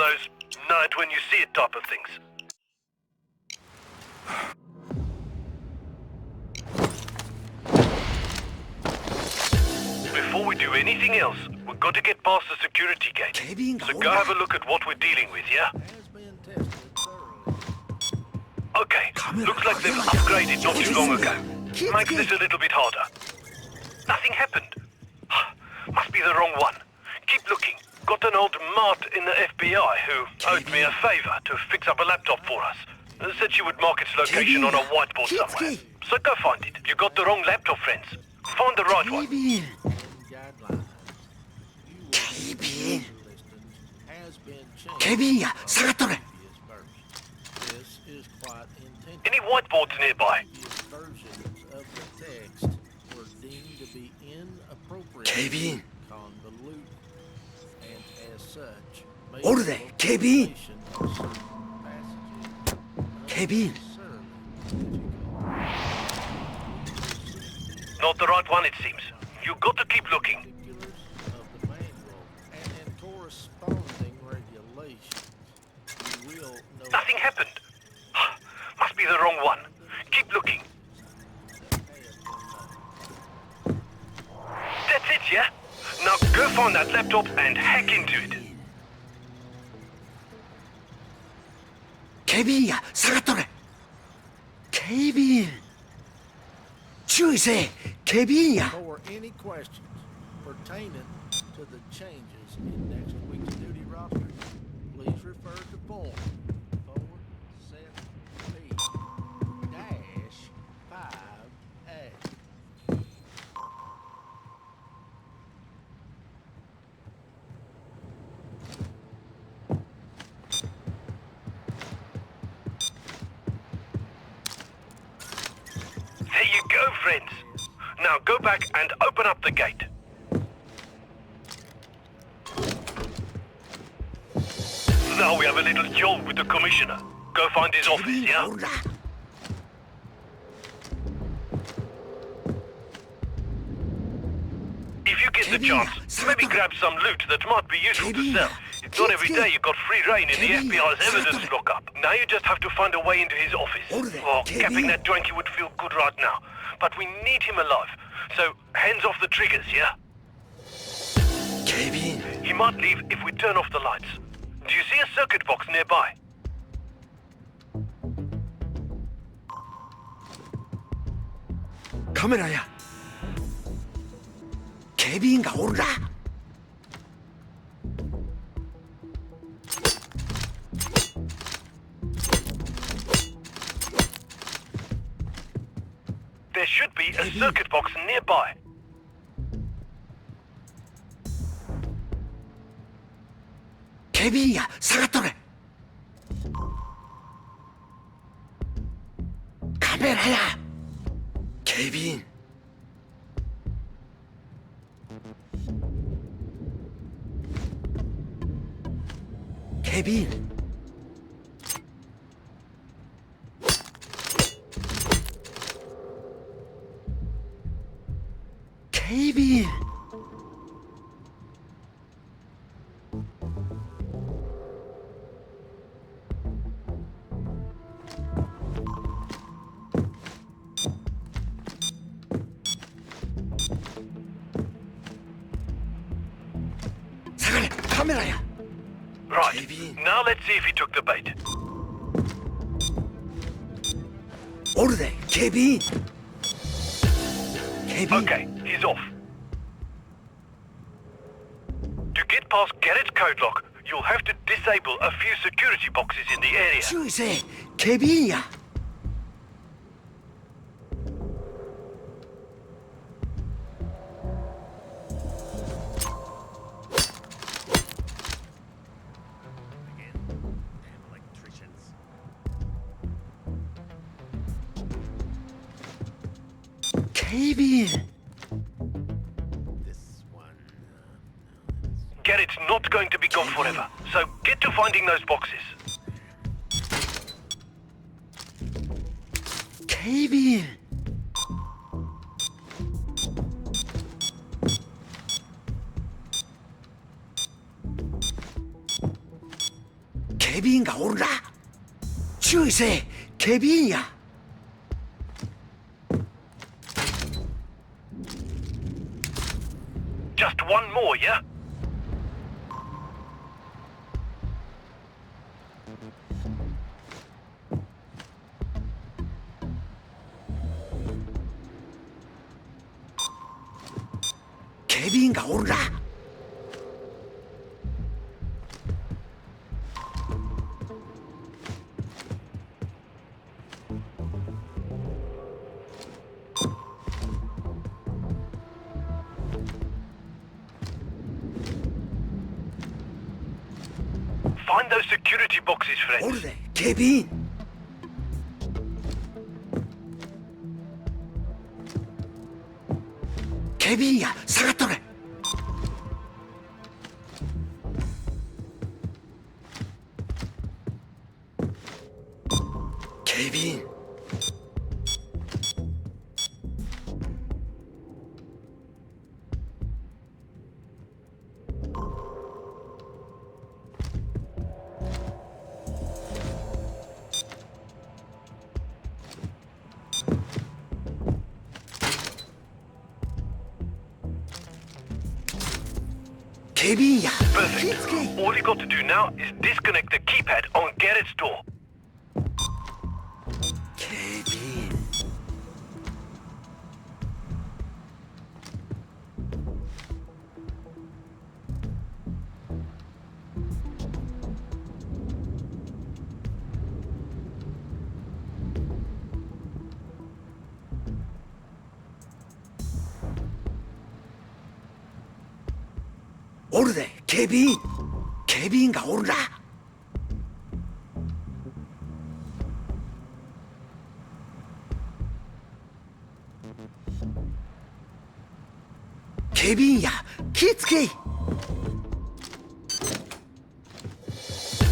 those know it when you see it type of things. Before we do anything else, we've got to get past the security gate. So go have a look at what we're dealing with, yeah? Okay, looks like they've upgraded not too long ago. Makes this a little bit harder. Nothing happened. Must be the wrong one. Keep looking. Got an old mart in the FBI who owed me a favor to fix up a laptop for us. Said she would mark its location on a whiteboard somewhere. So go find it. You got the wrong laptop, friends. Find the right one. Any whiteboards nearby? Kevin. Order, Kevin. Kevin. Not the right one, it seems. You got to keep looking. Nothing happened. Must be the wrong one. Keep looking. That's it, yeah? Now go find that laptop and hack into it. Kevin, 下がっとれ。Kevin. 注意せえ。Kevin や。For any questions pertaining to the changes in next week's duty roster, please refer to form 470-5A. There you go, friends. Now go back and open up the gate. Now we have a little job with the commissioner. Go find his office, yeah? If you get the chance, maybe grab some loot that might be useful to sell. It's not every day you got free reign in the FBI's evidence lockup. Now you just have to find a way into his office. Oh, capping that donkey would feel good right now. But we need him alive. So, hands off the triggers, yeah? Kevin. He might leave if we turn off the lights. Do you see a circuit box nearby? Camera や。ケビンがおるな。There should be a circuit box nearby. Kevin や、下がっとれ。カメラや。ケビン。ケビン。ケビン。下がれ、カメラや。Right. Now let's see if he took the bait. おるで、ケビン。ケビン。 Okay, he's off. To get past Garrett's code lock, you'll have to disable a few security boxes in the area. 注意せえ、ケビンや。ケビン。Garrett's not going to be gone forever, so get to finding those boxes. ケビン。警備員がおるな。注意せえ、警備員や。Just one more, yeah?警備員がおるな。Find those security boxes, お friends. るで、警備員。警備員や、下がっとれ。警備員。警備員や。気ぃつけ。 Perfect. All you got to do now is disconnect the keypad on Garrett's door. 警備員。おるで、警備員。警備員がおるな。警備員や、気ぃつけ。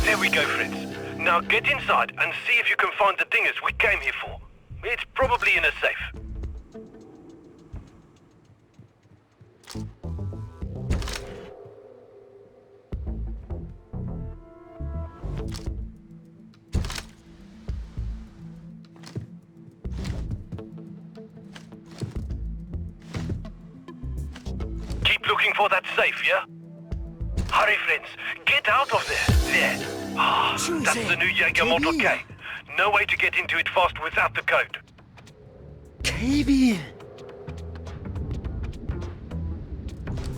There we go, friends. Now get inside and see if you can find the dingers we came here for. It's probably in a safe. Keep looking for that safe, yeah? Hurry, friends. Get out of there. There. Ah, that's the new Jaeger Model K. No way to get into it fast without the code. 警備員。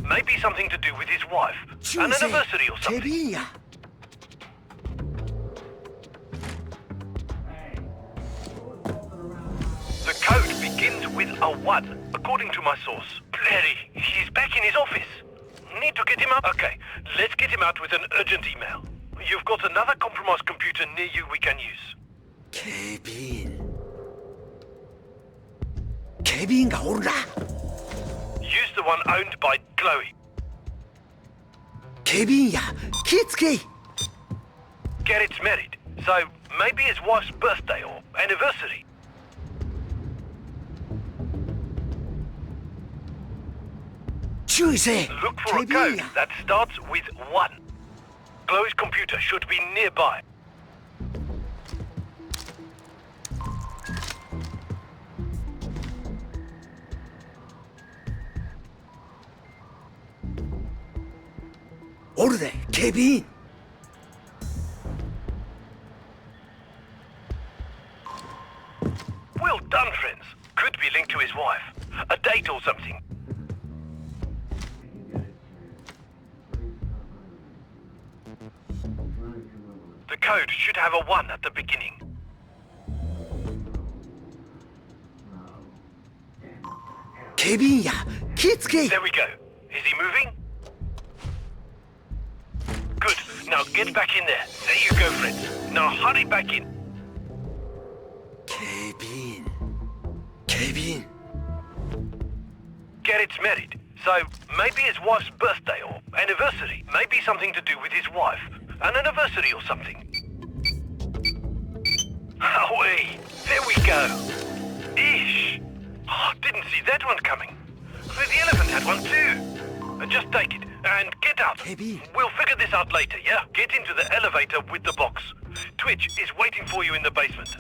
Maybe something to do with his wife. An anniversary or 警備 something. 員や。 The code begins with a 1, according to my source. Larry, he's back in his office. Need to get him out? Okay, let's get him out with an urgent email. You've got another compromised computer near you we can use. 警備員。警備員がおるな。 Use the one owned by Chloe. 警備員や、気ぃつけ。 Garrett's married, so maybe his wife's birthday or anniversary. 注意せえ。 Look for a 警備員 code や。 that starts with 1. Chloe's computer should be nearby. おるで、警備員。 Well done, friends. Could be linked to his wife. A date or something. The code should have a 1 at the beginning. 警備員や、気ぃつけ。 There we go. Is he moving? Good. Now get back in there. There you go, friends. Now hurry back in. 警備員。警備員。 Garrett's married, so maybe his wife's birthday or anniversary. Maybe something to do with his wife. An anniversary or something. Away. There we go. Ish. Oh, didn't see that one coming. The elephant had one too. Just take it. And get out. KB. We'll figure this out later, yeah? Get into the elevator with the box. Twitch is waiting for you in the basement.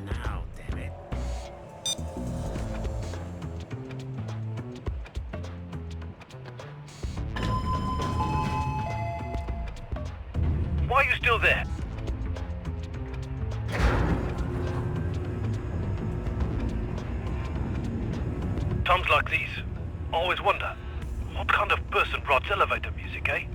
Now, damn it. Why are you still there? Times like these, I always wonder, what kind of person writes elevator music, eh?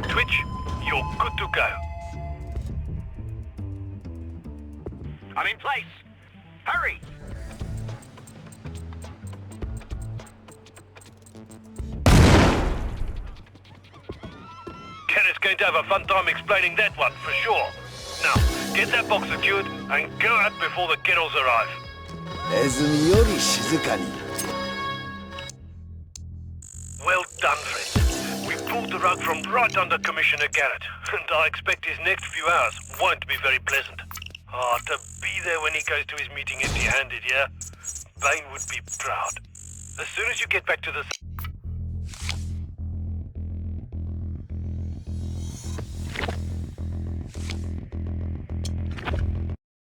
Twitch, you're good to go. I'm in place. Hurry! Garrett's going to have a fun time explaining that one, for sure. Now, get that box secured and go out before the kiddos arrive. ネズミより静かに。 Well done, friend. We pulled the rug from right under Commissioner Garrett, and I expect his next few hours won't be very pleasant. Ah, to be there when he goes to his meeting empty-handed, yeah? Bane would be proud. As soon as you get back to the...